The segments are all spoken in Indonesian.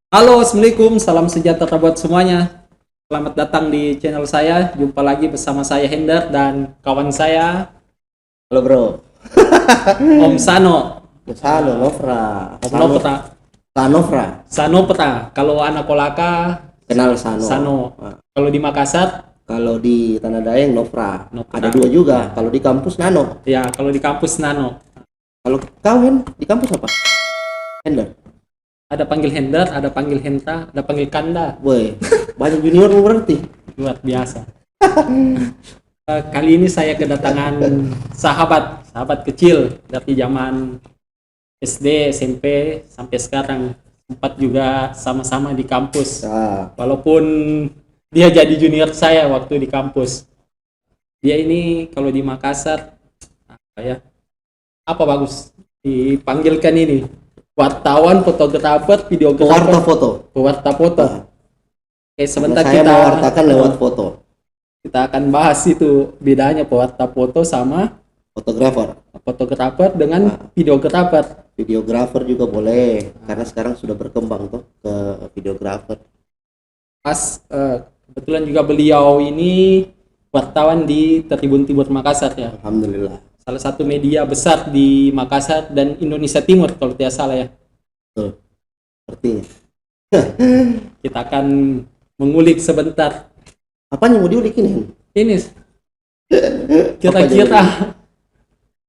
Halo, Assalamualaikum, salam sejahtera buat semuanya. Selamat datang di channel saya. Jumpa lagi bersama saya Hender dan kawan saya Halo bro, Om Sano. Sano Novra, Om Nopra, Sanovra, Sanopra. Kalau anak Kolaka, kenal Sano. Sano. Nah, Kalau di Makassar, kalau di Tanah Daeng Novra, Nopra. ada dua juga. Kalau di kampus Nano. Ya, kalau di kampus Nano. Kalau kau Hen, di kampus apa? Hender. Ada panggil Hender, ada panggil Henta, ada panggil Kanda. Woi, banyak juniormu berarti. Luar biasa. Kali ini saya kedatangan sahabat kecil dari zaman SD, SMP sampai sekarang, sempat juga sama-sama di kampus. Nah, Walaupun dia jadi junior saya waktu di kampus. Dia ini kalau di Makassar apa ya? Apa bagus? Dipanggilkan ini wartawan, fotografer, pewarta videografer, foto. pewarta foto. Nah, Oke, karena sebentar saya kita mewartakan lewat foto. kita akan bahas itu bedanya pewarta foto sama Fotografer, fotografer dengan videografer. videografer juga boleh. Karena sekarang sudah berkembang tuh ke videografer. Pas kebetulan juga beliau ini wartawan di Tribun Timur Makassar ya. Alhamdulillah. Salah satu media besar di Makassar dan Indonesia Timur kalau tidak salah ya. Tuh, sepertinya. Kita akan mengulik sebentar. Apanya mau diulik ini? Ini kira-kira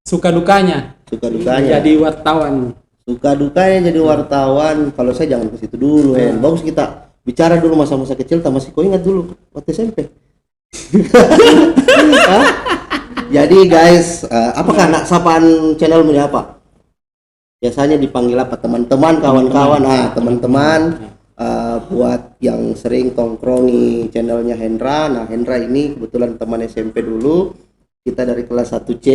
suka dukanya Suka dukanya. jadi wartawan. Suka dukanya jadi wartawan. Kalau saya jangan ke situ dulu, bagus kita bicara dulu masa-masa kecil. Masih kau ingat dulu waktu SMP. Hah? Jadi guys, apakah nak sapaan channelmu ini apa? Biasanya dipanggil apa? Teman-teman, kawan-kawan. Teman-teman, buat yang sering tongkrongi channelnya Hendra. Nah, Hendra ini kebetulan teman SMP dulu. Kita dari kelas 1C.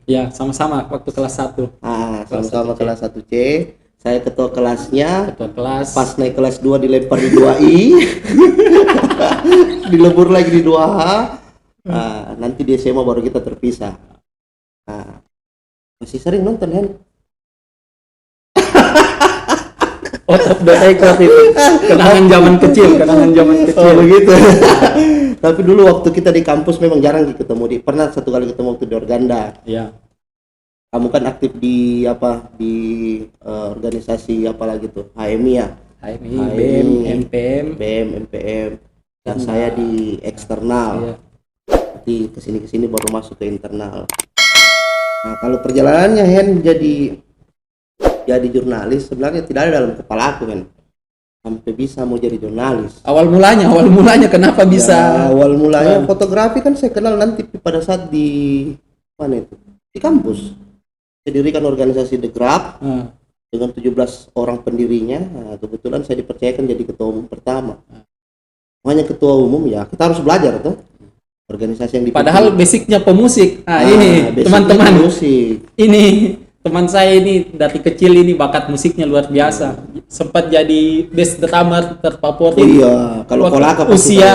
Ya, sama-sama waktu kelas 1. Sama-sama kelas 1C. Saya ketua kelasnya. Ketua kelas. Pas naik kelas 2 dilempar di 2I. Dilebur lagi di 2H. Nanti di SMA baru kita terpisah. Masih sering nonton Hen? Out of the record itu. Kenangan zaman kecil. Oh begitu. Tapi dulu waktu kita di kampus memang jarang ketemu. Pernah satu kali ketemu waktu di Organda. Ya. Kamu kan aktif di apa? Di organisasi apa lagi tuh? HMI ya? HMI, BEM, MPM. BEM, MPM. Dan saya di eksternal. Iya. Nanti kesini baru masuk ke internal. Nah, kalau perjalanannya Hen jadi jurnalis sebenarnya tidak ada dalam kepala aku Hen. Sampai bisa mau jadi jurnalis. Awal mulanya kenapa bisa? Ya, awal mulanya fotografi kan saya kenal nanti pada saat di mana itu? Di kampus. Saya dirikan organisasi The Grab dengan 17 orang pendirinya. Nah, kebetulan saya dipercayakan jadi ketua umum pertama. Hanya ketua umum ya, kita harus belajar tuh. Organisasi yang dipimpin. Padahal basicnya pemusik. Ini teman-teman. Musik. Ini teman saya ini dari kecil ini bakat musiknya luar biasa. Sempat jadi best drummer terfavorit. Iya, kalau Kolaka usia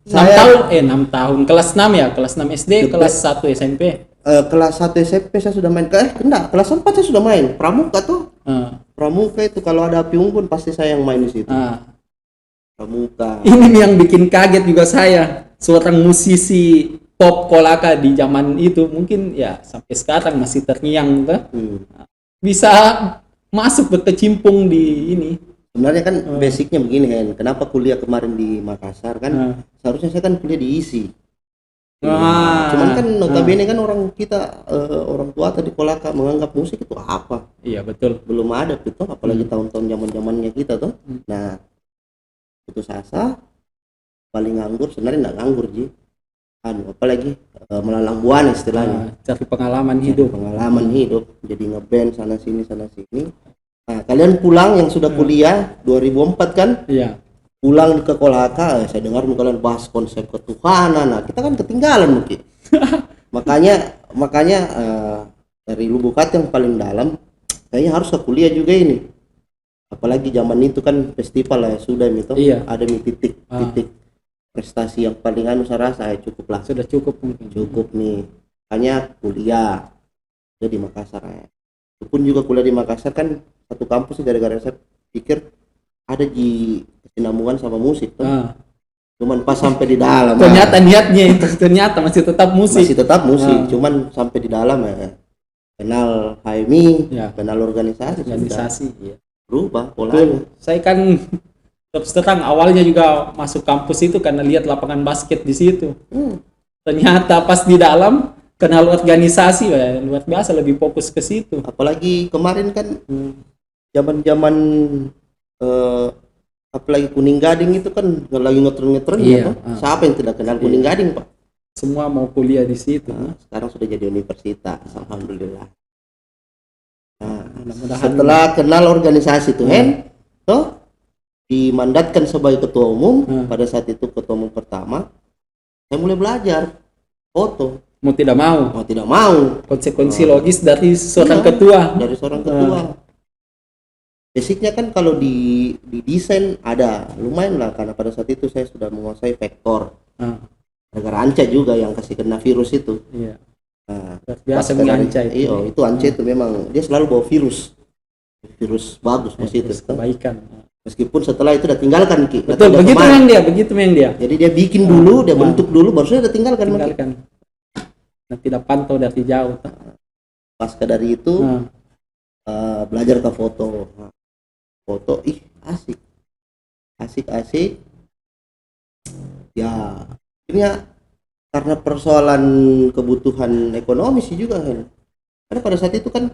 6 tahun, 6 tahun, kelas 6 ya, kelas 6 SD, kelas 1 SMP. Kelas 1 SMP saya sudah main enggak, kelas 4 saya sudah main pramuka tuh. Pramuka itu kalau ada api unggun pasti saya yang main di situ. Pramuka. Ini yang bikin kaget juga saya, seorang musisi pop Kolaka di zaman itu mungkin ya sampai sekarang masih terngiang tuh. Bisa masuk berkecimpung di ini. Sebenarnya kan basicnya begini Hen, kenapa kuliah kemarin di Makassar kan seharusnya saya kan kuliah di ISI. Cuman kan notabene kan orang kita orang tua tadi Kolaka menganggap musik itu apa? Iya betul. Belum ada gitu, apalagi tahun-tahun zaman-zamannya kita tuh. Nah, putus asa, paling nganggur sebenarnya nggak nganggur Ji. Apalagi melalang buana istilahnya. Cari pengalaman hidup. Jadi ngeband sana sini. Nah, kalian pulang yang sudah kuliah 2004 kan? Iya. Pulang ke Kolaka, saya dengar kalian bahas konsep ketuhanan. Nah, kita kan ketinggalan mungkin. makanya dari lubuk hati yang paling dalam, kayaknya harus ke kuliah juga ini. Apalagi zaman itu kan festival ya sudah itu. Iya. Ada titik prestasi yang paling saya rasa cukup lah. Sudah cukup nih. Hanya kuliah jadi Makassar ya. Itu pun juga kuliah di Makassar kan satu kampus gara-gara saya pikir ada di kesinambungan sama musik tuh. Ah. Cuman pas sampai di dalam Ternyata niatnya itu ternyata masih tetap musik. masih tetap musik, cuman sampai di dalam kenal HMI, Ya. kenal organisasi, Organisasi. sudah Iya. berubah polanya. Betul. Saya kan terus terang awalnya juga masuk kampus itu karena lihat lapangan basket di situ. Ternyata pas di dalam kenal organisasi, luar biasa, lebih fokus ke situ. Apalagi kemarin kan zaman-zaman apalagi Kuning Gading itu kan lagi ngetren-ngetren Iya. Siapa yang tidak kenal Kuning Gading, Pak? Semua mau kuliah di situ. Nah, sekarang sudah jadi universitas, alhamdulillah. Nah, Mudah-mudahan setelah kenal organisasi tuh, toh dimandatkan sebagai ketua umum. Pada saat itu ketua umum pertama, saya mulai belajar foto. mau tidak mau Mau tidak mau konsekuensi logis dari seorang Iya, ketua. dari seorang ketua. Basicnya kan kalau di desain ada lumayan lah, karena pada saat itu saya sudah menguasai vektor. Gara-gara Anca juga yang kasih kena virus itu. Iya. Nah, Biasa pas Anca dari- itu. Iya, itu Anca itu memang dia selalu bawa virus bagus pas itu. Kebaikan. Meskipun setelah itu udah tinggalkan Ki. Udah Betul, tidak begitu kemana. memang dia, begitu memang dia. Jadi dia bikin dulu, dia bentuk dulu, baru sudah tinggalkan. Ki. Tinggalkan. Nah, tidak pantau dari jauh. Pasca dari itu belajar ke foto. Nah, foto asik ya akhirnya karena persoalan kebutuhan ekonomi sih juga kan, karena pada saat itu kan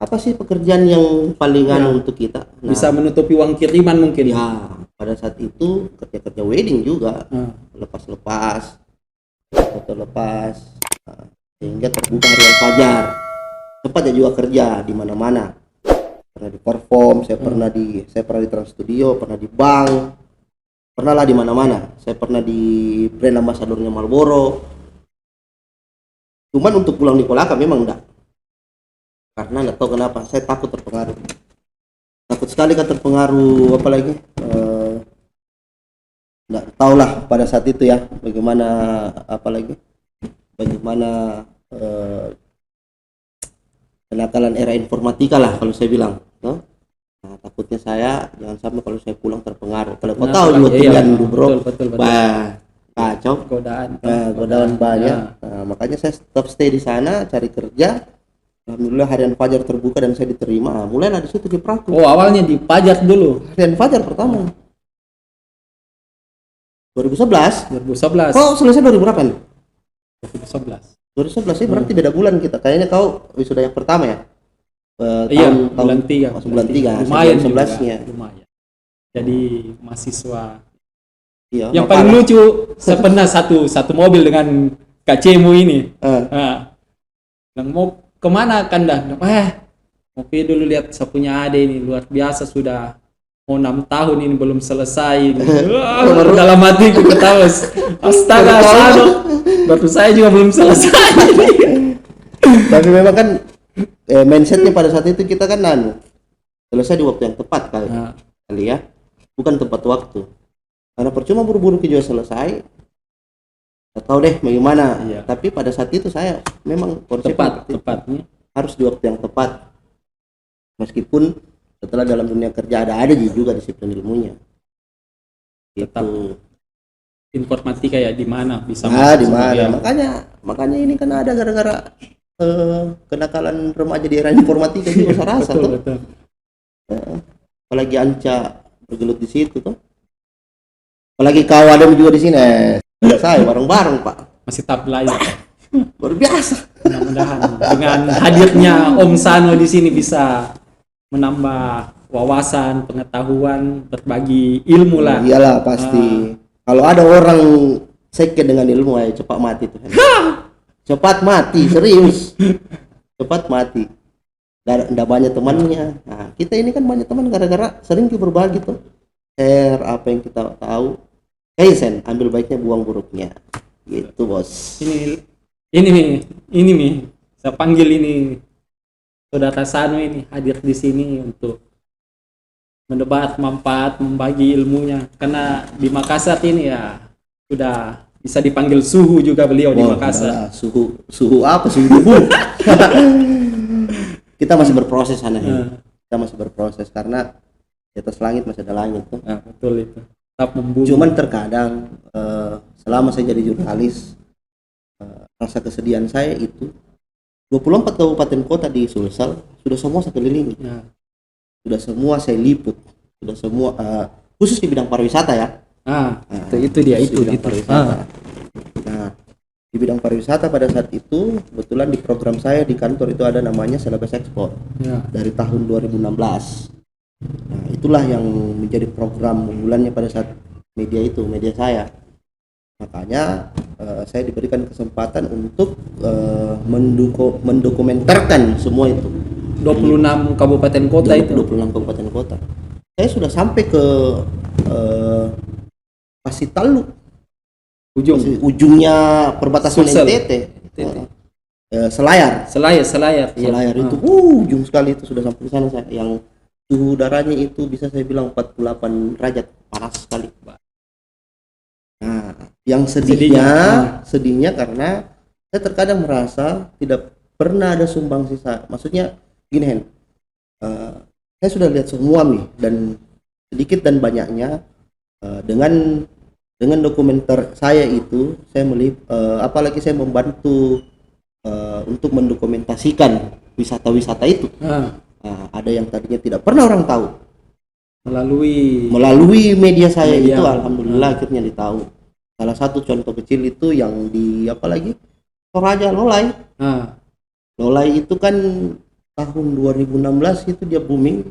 apa sih pekerjaan yang paling untuk kita bisa menutupi uang kiriman mungkin. ya. Pada saat itu kerja wedding juga, lepas foto lepas, sehingga terbuka harian Fajar. Sempat ya juga kerja di mana-mana, pernah di perform, saya pernah di Trans Studio, pernah di bank, pernah lah di mana-mana. Saya pernah di brand ambasadornya Marlboro. Cuman untuk pulang di Kolaka memang enggak, karena nggak tahu kenapa saya takut sekali kan terpengaruh, apalagi nggak tahu lah pada saat itu ya bagaimana kenakalan era informatika lah kalau saya bilang. Nah, takutnya saya jangan sampai kalau saya pulang terpengaruh. Kalau kau tahu juga tinggal dulu bro, betul. kacau, godaan banyak. Nah, makanya saya tetap stay di sana cari kerja. Alhamdulillah harian Fajar terbuka dan saya diterima. Mulailah di situ kiprahku. Oh, awalnya di Fajar dulu. Harian Fajar pertama 2011. 2011. Kok selesai 2000 berapa nih? 2011. 2011 sih berarti beda bulan kita. Kayaknya kau wisuda yang pertama ya? Iya, bulan 3. Bulan 3. Lumayan 11-nya. Lumayan. Jadi mahasiswa. Iya. Yang paling lucu, saya pernah satu mobil dengan Kak Cemu ini. Bilang mau kemana kan dah? Mau pergi dulu lihat saya punya ade ini, luar biasa, sudah mau 6 tahun ini belum selesai. Dalam hati ku ketawa, astaga, baru saya juga belum selesai. Tapi memang kan mindsetnya pada saat itu kita kan selesai di waktu yang tepat kali ya, bukan tepat waktu. Karena percuma buru-buru juga selesai. Gak tahu deh bagaimana. Iya. Tapi pada saat itu saya memang tepatnya harus di waktu yang tepat. Meskipun setelah dalam dunia kerja ada juga disiplin ilmunya. Tetap Itu. informatika ya di mana bisa Di mana? Makanya ini kan ada gara-gara kenakalan remaja di era informatika juga saya rasa betul. Apalagi Anca bergelut di situ tuh. Apalagi kau ada juga di sini. Saya bareng-bareng Pak. Masih tahap lain. Luar biasa. Mudah-mudahan dengan hadirnya Om Sano di sini bisa menambah wawasan, pengetahuan, berbagi ilmu lah. Iyalah pasti. Kalau ada orang seke dengan ilmu cepat mati tuh. Cepat mati, serius. Cepat mati. Nggak banyak temannya. Nah, kita ini kan banyak teman gara-gara sering kita berbagi tuh. Share apa yang kita tahu. Sen, ambil baiknya, buang buruknya. Gitu, Bos. Ini Mi. Saya panggil ini Saudara Sano ini hadir di sini untuk mendebat manfaat, membagi ilmunya. Karena di Makassar ini ya sudah bisa dipanggil suhu juga beliau di Makassar. Suhu apa? Suhu tubuh. Kita masih berproses Kita masih berproses karena di atas langit masih ada langit tuh. Nah, betul itu. Tetap membumi. Cuman terkadang selama saya jadi jurnalis, rasa kesedihan saya itu 24 kabupaten kota di Sulsel sudah semua saya kelilingi. Nah, Sudah semua saya liput. Sudah semua khusus di bidang pariwisata ya. itu dia Khusus itu di bidang gitu. pariwisata. Nah, di bidang pariwisata pada saat itu kebetulan di program saya di kantor itu ada namanya Celebes Expo Ya. dari tahun 2016. Nah, itulah yang menjadi program unggulannya pada saat media saya. Makanya saya diberikan kesempatan untuk mendokumentarkan semua itu. 26 kabupaten kota itu. 26 kabupaten kota. Saya sudah sampai ke Pasitalu, ujungnya perbatasan Sulsel. NTT. NTT. Selayar Selayar iya. itu ujung sekali, itu sudah sampai di sana saya. Yang suhu udaranya itu bisa saya bilang 48 derajat, panas sekali. Nah, yang sedihnya karena saya terkadang merasa tidak pernah ada sumbang sisa. Maksudnya gini Hen, saya sudah lihat semua nih, dan sedikit dan banyaknya dengan dokumenter saya itu saya apalagi saya membantu untuk mendokumentasikan wisata-wisata itu. Ada yang tadinya tidak pernah orang tahu, melalui media saya itu alhamdulillah akhirnya ditahu. Salah satu contoh kecil itu yang di apalagi Toraja Lolai. Lolai itu kan tahun 2016 itu dia booming.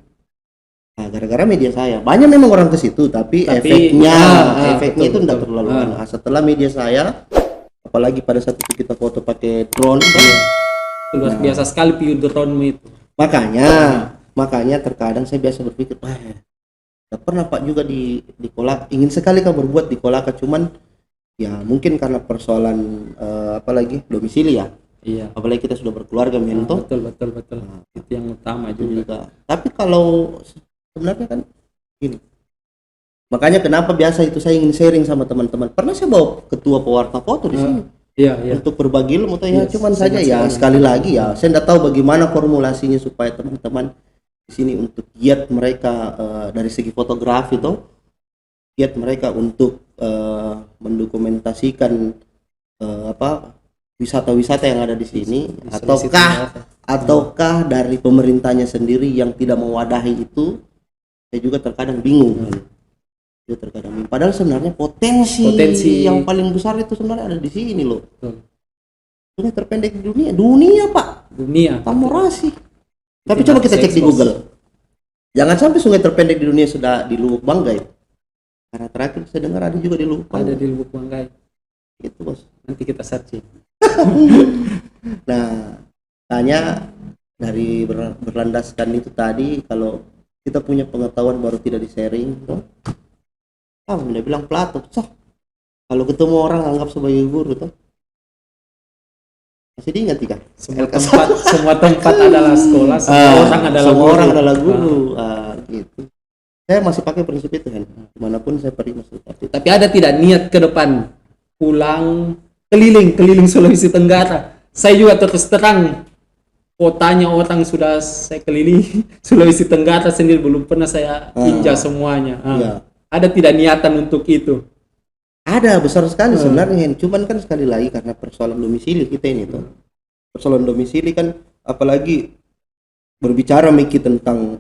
Nah, gara-gara media saya. Banyak memang orang ke situ, tapi efeknya betul, itu tidak terlalu nah, setelah media saya, apalagi pada saat itu kita foto pakai drone. Luar biasa sekali view drone itu. Makanya terkadang saya biasa berpikir, tidak pernah Pak juga di Kolaka, ingin sekali kan berbuat di Kolaka, cuman ya mungkin karena persoalan apalagi domisili ya. Iya. Apalagi kita sudah berkeluarga mentok. Betul. Itu yang utama juga. Tapi kalau sebenarnya kan gini. Makanya kenapa biasa itu saya ingin sharing sama teman-teman. Pernah saya bawa ketua pewarta foto di sini. Iya. Untuk berbagi ilmu ya, cuman saja ya sekali lagi ya saya tidak tahu bagaimana formulasinya supaya teman-teman di sini untuk giat mereka dari segi fotografi giat mereka untuk mendokumentasikan wisata-wisata yang ada di sini, ataukah dari pemerintahnya sendiri yang tidak mewadahi itu. Saya juga terkadang bingung. Padahal sebenarnya potensi yang paling besar itu sebenarnya ada di sini loh. Sungai terpendek di dunia Pak. Tamorasi. Tapi coba kita cek di Google. Jangan sampai sungai terpendek di dunia sudah di Lubuk Banggai. Karena terakhir saya dengar ada juga di Lubuk Banggai. Ada di Lubuk Banggai. Itu bos. Nanti kita searching. Nah, tanya dari berlandaskan itu tadi, kalau kita punya pengetahuan baru tidak di-sharing, udah bilang Plato, kalau ketemu orang anggap sebagai guru masih diingat kan? Semua tempat adalah sekolah, semua orang adalah guru. Gitu. Saya masih pakai prinsip itu kan, dimanapun saya pergi masih. Tapi ada tidak niat ke depan pulang keliling Sulawesi Tenggara? Saya juga terus terang kotanya orang sudah saya keliling Sulawesi Tenggara sendiri, belum pernah saya injak semuanya. Ada tidak niatan untuk itu? Ada, besar sekali sebenarnya. Cuman kan sekali lagi karena persoalan domisili kita ini persoalan domisili kan, apalagi berbicara Miki tentang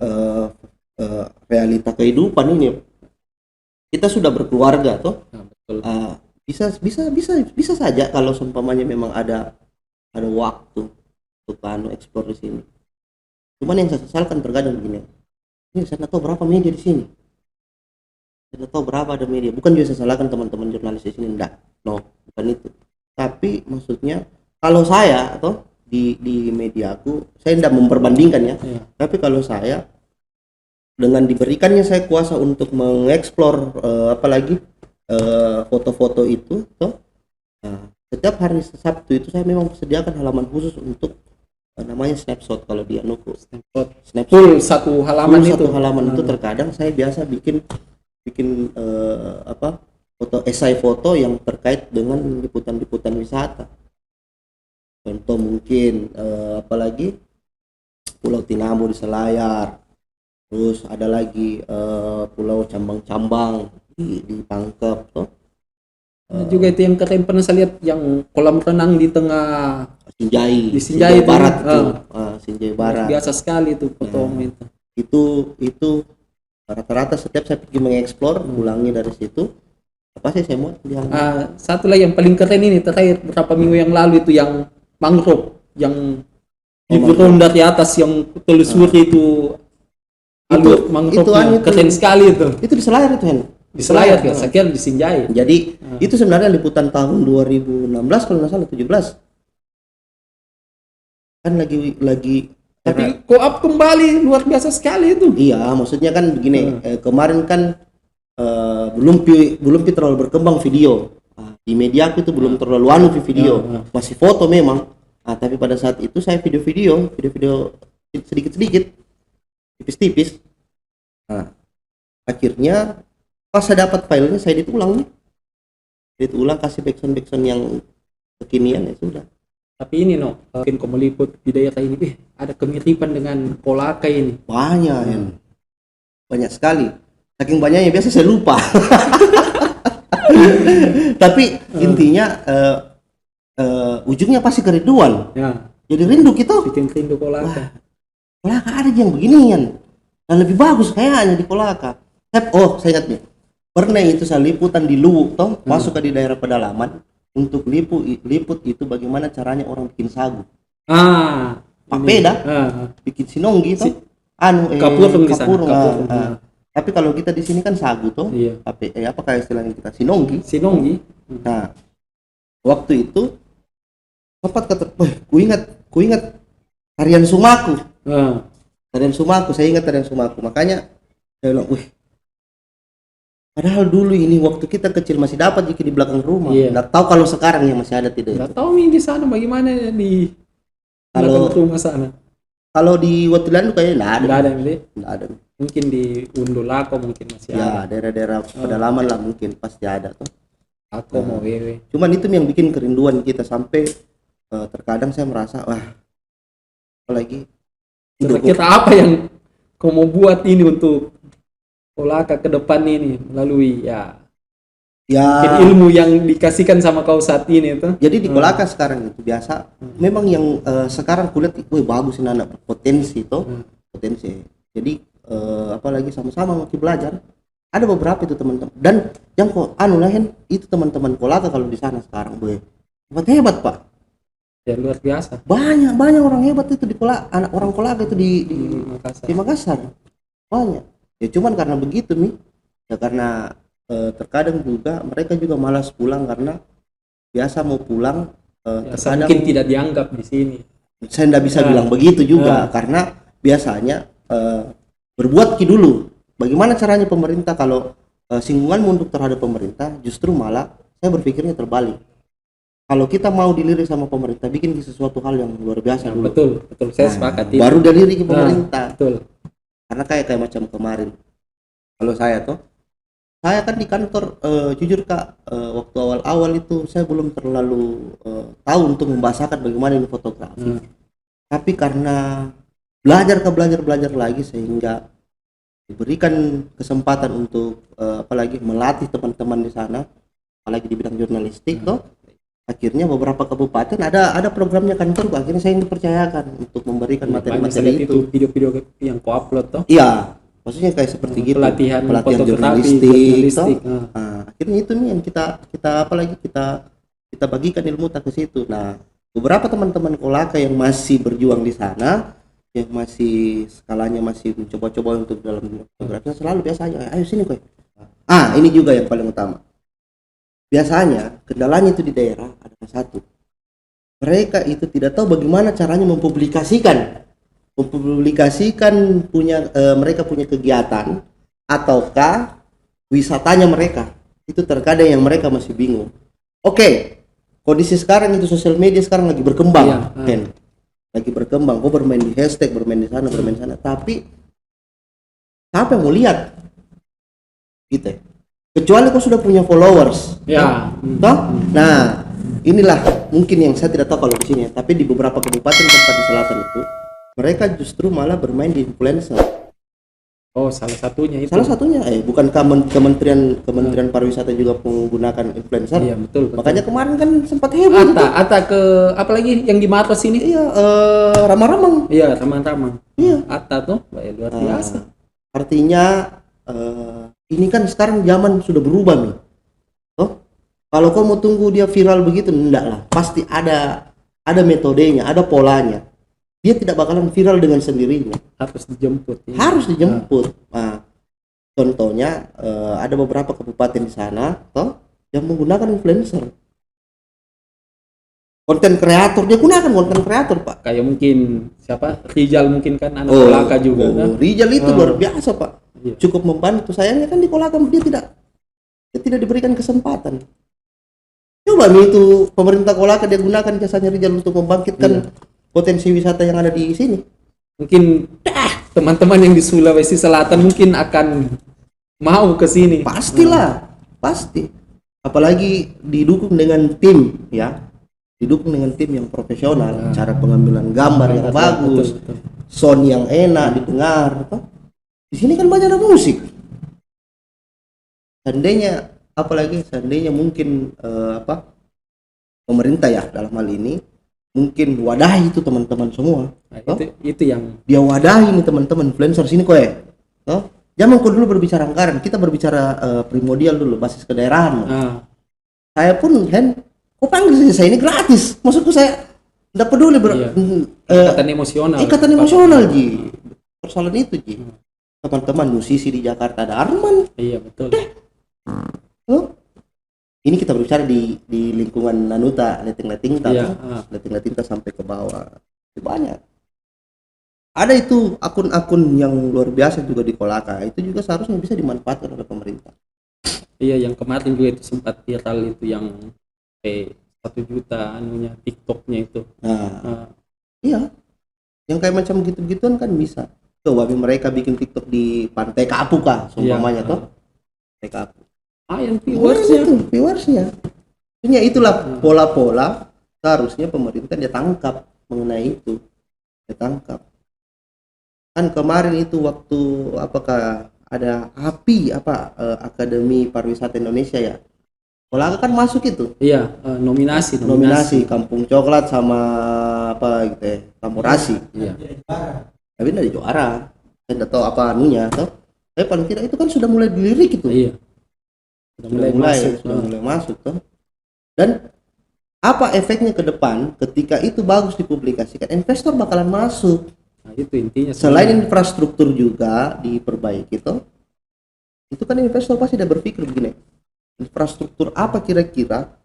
realita kehidupan ini. Kita sudah berkeluarga betul. Bisa saja kalau seumpamanya memang ada waktu untuk eksplor di sini. Cuman yang saya sesalkan terkadang begini. Ini saya tahu berapa media di sini. Saya tahu berapa ada media. Bukan juga saya salahkan teman-teman jurnalis di sini, enggak. No, bukan itu. Tapi maksudnya kalau saya di media aku, saya tidak memperbandingkan ya. Tapi kalau saya dengan diberikannya saya kuasa untuk mengeksplor apalagi foto-foto itu setiap hari Sabtu itu saya memang sediakan halaman khusus untuk namanya snapshot. Kalau dia snapshot full satu halaman itu terkadang saya biasa bikin esai foto yang terkait dengan liputan wisata. Contoh mungkin apalagi Pulau Tinambo di Selayar, terus ada lagi pulau Cambang-Cambang di Pangkep tuh. Ada juga itu yang keren, pernah saya lihat yang kolam renang di tengah Sinjai, di Sinjai itu, Barat itu, Sinjai Barat. biasa sekali itu foto Itu rata-rata setiap saya pergi mengeksplor, pulangi dari situ, apa sih saya mau bilang. Satu lagi yang paling keren ini terakhir beberapa minggu yang lalu itu yang mangrove yang diturun dari atas yang telusuri itu alur mangrove keren sekali itu. Itu di Selayar itu Hen. Di Selayar ya, saya kira di Sinjai. Jadi itu sebenarnya liputan tahun 2016 kalau nggak salah 17. Kan lagi tapi co-op kembali luar biasa sekali itu. Iya, maksudnya kan begini, kemarin kan belum terlalu berkembang video. Di media aku itu belum terlalu anu video. Masih foto memang. Tapi pada saat itu saya video sedikit-sedikit, tipis-tipis. Akhirnya pas saya dapat filenya, saya ditulang kasih backsound yang kekinian, ya sudah. Tapi ini mungkin kamu liput di daerah ini, ada kemiripan dengan Kolaka ini. Banyak sekali. Saking banyaknya biasa saya lupa. Tapi intinya ujungnya pasti kerinduan. Ya. Jadi rindu kita. Bikin rindu Kolaka. Kolaka ada yang beginian. Dan lebih bagus kayaknya di Kolaka. Saya ingat nih. Pernah itu saya liputan di Luwuk toh, masuk ke di daerah pedalaman untuk liput itu bagaimana caranya orang bikin sagu. Papeda, bikin sinonggi toh. Kapurung. Tapi kalau kita di sini kan sagu toh. Iya. Apakah istilahnya kita sinonggi? Nah, waktu itu sempat ku ingat tarian Sumaku. Tarian Sumaku, saya ingat tarian Sumaku. Makanya saya bilang, padahal dulu ini waktu kita kecil masih dapat jika di belakang rumah. Nggak tahu kalau sekarang ya masih ada tidak. Nggak tahu nih di sana bagaimana di belakang rumah sana. Kalau di Watilandu kayaknya nggak ada. Mungkin di Undulako mungkin masih ada. Ya, daerah-daerah pedalaman lah mungkin pasti ada tuh. Aku mau wewe. Cuman itu yang bikin kerinduan kita sampai terkadang saya merasa apalagi. Kira-kira apa yang kau mau buat ini untuk Kolaka ke depan ini melalui ilmu yang dikasihkan sama kau saat ini itu. Jadi di Kolaka sekarang itu biasa memang yang sekarang kulihat bagus ini anak potensi potensi. Jadi apalagi sama-sama mau belajar. Ada beberapa itu teman-teman dan yang itu teman-teman Kolaka kalau di sana sekarang hebat Pak. Ya luar biasa. Banyak orang hebat itu di Kolaka, anak orang Kolaka itu di Makassar. Banyak. Ya cuman karena begitu nih, ya karena terkadang juga mereka juga malas pulang karena biasa mau pulang terkadang mungkin tidak dianggap di sini. Saya tidak bisa bilang begitu juga karena biasanya berbuat dulu. Bagaimana caranya pemerintah kalau singgungan untuk terhadap pemerintah justru malah saya berpikirnya terbalik. Kalau kita mau dilirik sama pemerintah bikin sesuatu hal yang luar biasa dulu. Betul saya sepakat. Baru dilirik ke pemerintah. Betul. Karena kayak macam kemarin kalau saya kan di kantor jujur Kak waktu awal itu saya belum terlalu tahu untuk membahasakan bagaimana ini fotografi tapi karena belajar lagi sehingga diberikan kesempatan untuk apalagi melatih teman-teman di sana apalagi di bidang jurnalistik akhirnya beberapa kabupaten ada programnya kantor akhirnya saya dipercayakan untuk memberikan materi-materi itu video-video yang kau upload iya maksudnya kayak seperti gitu pelatihan jurnalistik. Akhirnya itu nih yang kita apalagi kita bagikan ilmu ke situ. Nah beberapa teman-teman Kolaka yang masih berjuang di sana yang masih skalanya masih mencoba-coba untuk dalam fotografi selalu biasanya ayo sini koy. Ini juga yang paling utama. Biasanya kendalanya itu di daerah ada satu. Mereka itu tidak tahu bagaimana caranya mempublikasikan mereka punya kegiatan ataukah wisatanya mereka. Itu terkadang yang mereka masih bingung. Kondisi sekarang itu sosial media sekarang lagi berkembang. Lagi berkembang. Kau bermain di hashtag, bermain di sana, tapi siapa yang mau lihat? Gitu. Kecuali kau sudah punya followers. Nah, inilah mungkin yang saya tidak tahu kalau di sini, tapi di beberapa kabupaten tempat di selatan itu mereka justru malah bermain di influencer. Oh, salah satunya itu. Salah satunya, bukan Kementerian Pariwisata juga menggunakan influencer. Iya, betul, betul. Makanya kemarin kan sempat heboh itu. Ata ke apalagi yang di Maros ini. Iya, Ramang-Ramang. Iya, teman-teman. Iya. Atta tuh, luar biasa. Artinya ini kan sekarang zaman sudah berubah nih. Oh, kalau kau mau tunggu dia viral begitu, enggak lah. Pasti ada metodenya, ada polanya. Dia tidak bakalan viral dengan sendirinya. Harus dijemput. Ya. Harus dijemput. Nah, contohnya ada beberapa kabupaten di sana, toh, yang menggunakan influencer. Konten kreator, dia gunakan konten kreator, Pak. Kayak mungkin siapa? Rijal mungkin kan anak Kolaka juga. Kan? Rijal itu luar biasa, Pak. Iya. Cukup membantu. Sayangnya kan di Kolaka dia tidak diberikan kesempatan. Coba nih itu pemerintah Kolaka dia gunakan jasanya Rijal untuk membangkitkan potensi wisata yang ada di sini. Mungkin teman-teman yang di Sulawesi Selatan mungkin akan mau ke sini. Pastilah, pasti. Apalagi didukung dengan tim, ya. Didukung dengan tim yang profesional, cara pengambilan gambar yang bagus, betul. sound yang enak didengar. Di sini kan banyak ada musik. Seandainya mungkin pemerintah ya dalam hal ini mungkin wadahi itu teman-teman semua. Nah, itu yang dia wadahi nih teman-teman influencer sini kok ya. Jangan kau dulu berbicara anggaran, kita berbicara primordial dulu, basis kedaerahan. Saya pun kau panggil saya ini gratis. Maksudku saya tidak peduli ikatan emosional Ji. Persoalan itu Ji. Teman-teman musisi di Jakarta ada Arman. Iya betul. Ini kita berbicara di lingkungan Nanuta, Leting-Leting sampai ke bawah. Itu banyak. Ada itu akun-akun yang luar biasa juga di Kolaka. Itu juga seharusnya bisa dimanfaatkan oleh pemerintah. Iya, yang kemarin juga itu sempat viral itu yang 1 juta anunya TikToknya itu. Iya. Yang kayak macam gitu-gituan kan bisa. Coba mereka bikin TikTok di Pantai Kapuk kah, seumpamanya toh. Pantai Kapuk. Yang viewersnya. Itulah pola-pola seharusnya pemerintah dia tangkap mengenai itu. Dia tangkap. Kan kemarin itu waktu apakah ada Akademi Pariwisata Indonesia ya. Kolaka kan masuk itu. Iya, nominasi Kampung Coklat sama Tamurasi. Iya. Tapi dari juara. Saya tidak tahu apa anunya toh. Tapi paling tidak itu kan sudah mulai dilirik itu. Iya. Sudah mulai masuk toh. Dan apa efeknya ke depan ketika itu bagus dipublikasikan, investor bakalan masuk. Nah, itu intinya. Selain infrastruktur juga diperbaiki toh. Itu kan investor pasti tidak berpikir begini. Infrastruktur apa kira-kira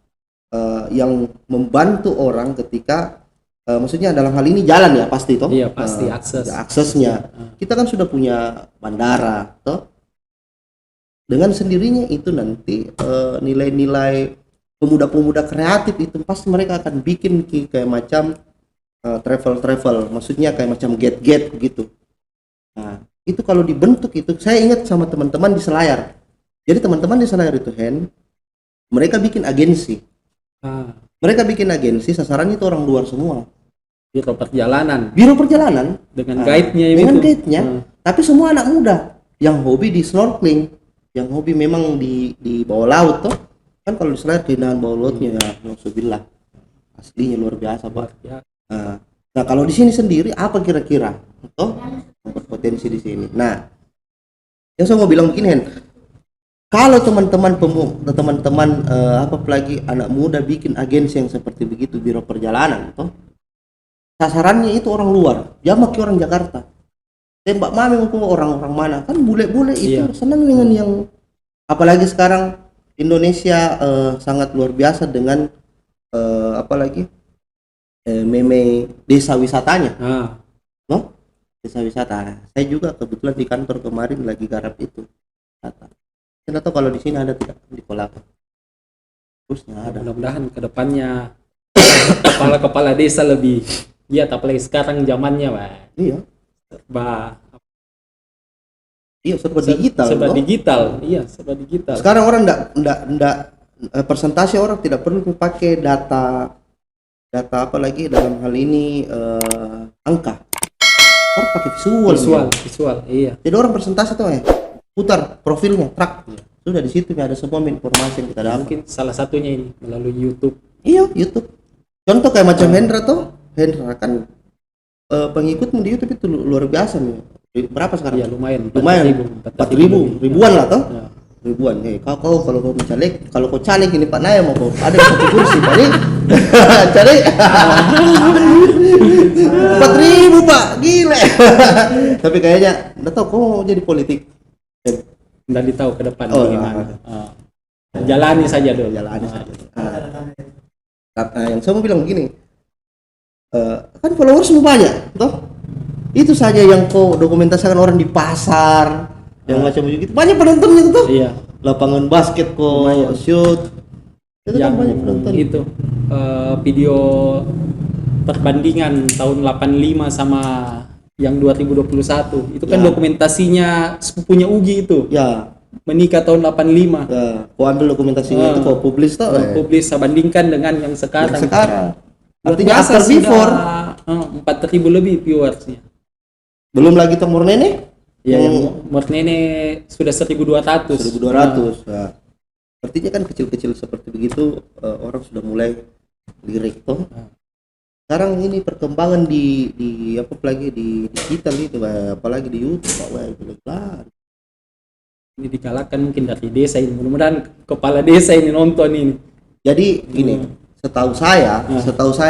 yang membantu orang ketika maksudnya dalam hal ini jalan ya pasti toh. Iya, pasti aksesnya. Kita kan sudah punya bandara toh. Dengan sendirinya itu nanti nilai-nilai pemuda-pemuda kreatif itu pasti mereka akan bikin kayak macam travel, maksudnya kayak macam get gitu. Nah, itu kalau dibentuk itu saya ingat sama teman-teman di Selayar. Jadi teman-teman di Selayar itu mereka bikin agensi. Mereka bikin agensi, sasarannya itu orang luar semua. Biro perjalanan dengan guide-nya, tapi semua anak muda yang hobi di snorkeling, yang hobi memang di bawah laut toh. Kan kalau di Selayar keindahan bawah lautnya ya maksudillah aslinya luar biasa Pak. Nah kalau di sini sendiri apa kira-kira toh berpotensi di sini. Nah yang saya mau bilang begini kalau teman-teman apalagi anak muda bikin agensi yang seperti begitu, biro perjalanan toh, sasarannya itu orang luar, jangan pakai orang Jakarta. Tembak mami maupun orang-orang mana kan bule-bule itu senang dengan yang apalagi sekarang Indonesia sangat luar biasa dengan meme desa wisatanya. Desa wisata. Saya juga kebetulan di kantor kemarin lagi garap itu. Saya tahu kalau di sini ada tidak di Kolaka. Terusnya ada. Mudah-mudahan kedepannya kepala desa lebih giat, apalagi sekarang zamannya Pak. Iya. Serba digital. Sekarang orang enggak persentase orang tidak perlu pakai data apalagi dalam hal ini angka. Orang pakai visual. Visual, iya. Jadi orang presentasi tuh putar profilnya, trak. Sudah di situ ada semua informasi yang kita dapat. Mungkin salah satunya ini melalui YouTube. Iya, YouTube. Contoh kayak macam Hendra tuh. Hendra kan pengikutmu di YouTube itu luar biasa nih. Berapa sekarang? Iya, lumayan. 4.000 ribuan lah toh. Ya. Ribuan. Kau kalau kau caleg, kalau kau caleg ini Pak Naya mau kau ada satu kursi Pak nih. Cari 4.000 Pak, gile. Tapi kayaknya enggak tahu kau mau jadi politik. Nggak ditahu ke depan Oh, gimana. Jalani saja dulu. Jalani saja. Yang saya mau bilang begini, kan followersmu banyak, toh? Itu saja yang kau dokumentasikan orang di pasar, yang macam begitu. Banyak penontonnya tuh. Iya. Lapangan basket kau shoot. Itu Yang kan banyak penonton. itu video perbandingan tahun 85 sama yang 2021 itu kan Ya. dokumentasinya sepupunya Ugi itu Ya, menikah tahun 85. ya. Kau ambil dokumentasinya itu kau publis toh. Publis saya bandingkan dengan yang sekarang. Artinya Biasa after before 4.000 lebih viewersnya. belum lagi Temur Nenek Ya, yang Mornene sudah 1.200. 1.200. Nah, artinya kan kecil-kecil seperti begitu orang sudah mulai lirik toh. Sekarang ini perkembangan di apa lagi di digital itu, apalagi di YouTube, wah itu lebar. Ini digalakkan mungkin dari desa ini. Mudah-mudahan kepala desa ini nonton ini. Jadi gini, setahu saya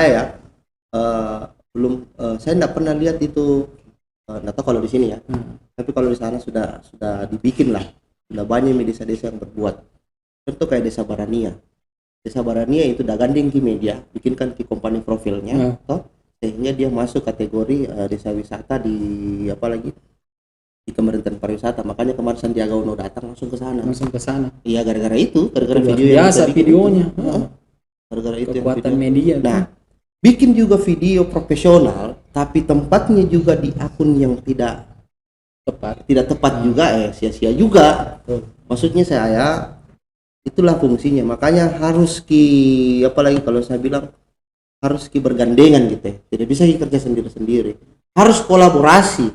ya, belum saya enggak pernah lihat itu, enggak tahu kalau di sini ya. Tapi kalau di sana sudah dibikin lah, sudah banyak desa-desa yang berbuat. Contoh kayak Desa Barania. Desa Barania itu udah gandeng ki media, bikinkan ki company profilnya, toh, sehingga dia masuk kategori desa wisata di apa lagi di Kementerian Pariwisata. Makanya kemarin Sandiaga Uno datang langsung ke sana. Iya, gara-gara video yang biasa kita bikin videonya. Gara-gara itu Kekuatan yang media. Nah, bikin juga video profesional, tapi tempatnya juga di akun yang tidak tepat juga, sia-sia juga. Maksudnya saya itulah fungsinya. Makanya harus apalagi kalau saya bilang harus bergandengan gitu ya. Tidak bisa kerja sendiri-sendiri. Harus kolaborasi.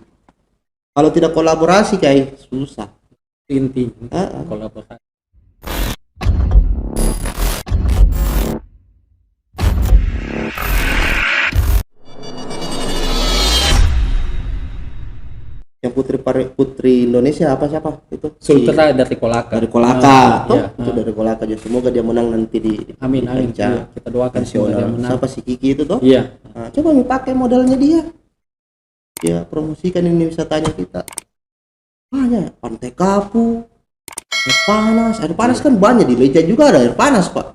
Kalau tidak kolaborasi kayak susah. Intinya kolaborasi. Yang putri Indonesia siapa itu? Sultra dari Kolaka. Dari Kolaka. Iya. Dari Kolaka. Jadi semoga dia menang nanti di Amin. Iya, kita doakan semoga dia menang. Siapa si Kiki itu toh? Iya. Nah, coba pakai modalnya dia. Dia promosikan ini wisatanya kita. Banyak Pantai Kapu. Air panas kan banyak, di Leja juga ada air panas Pak.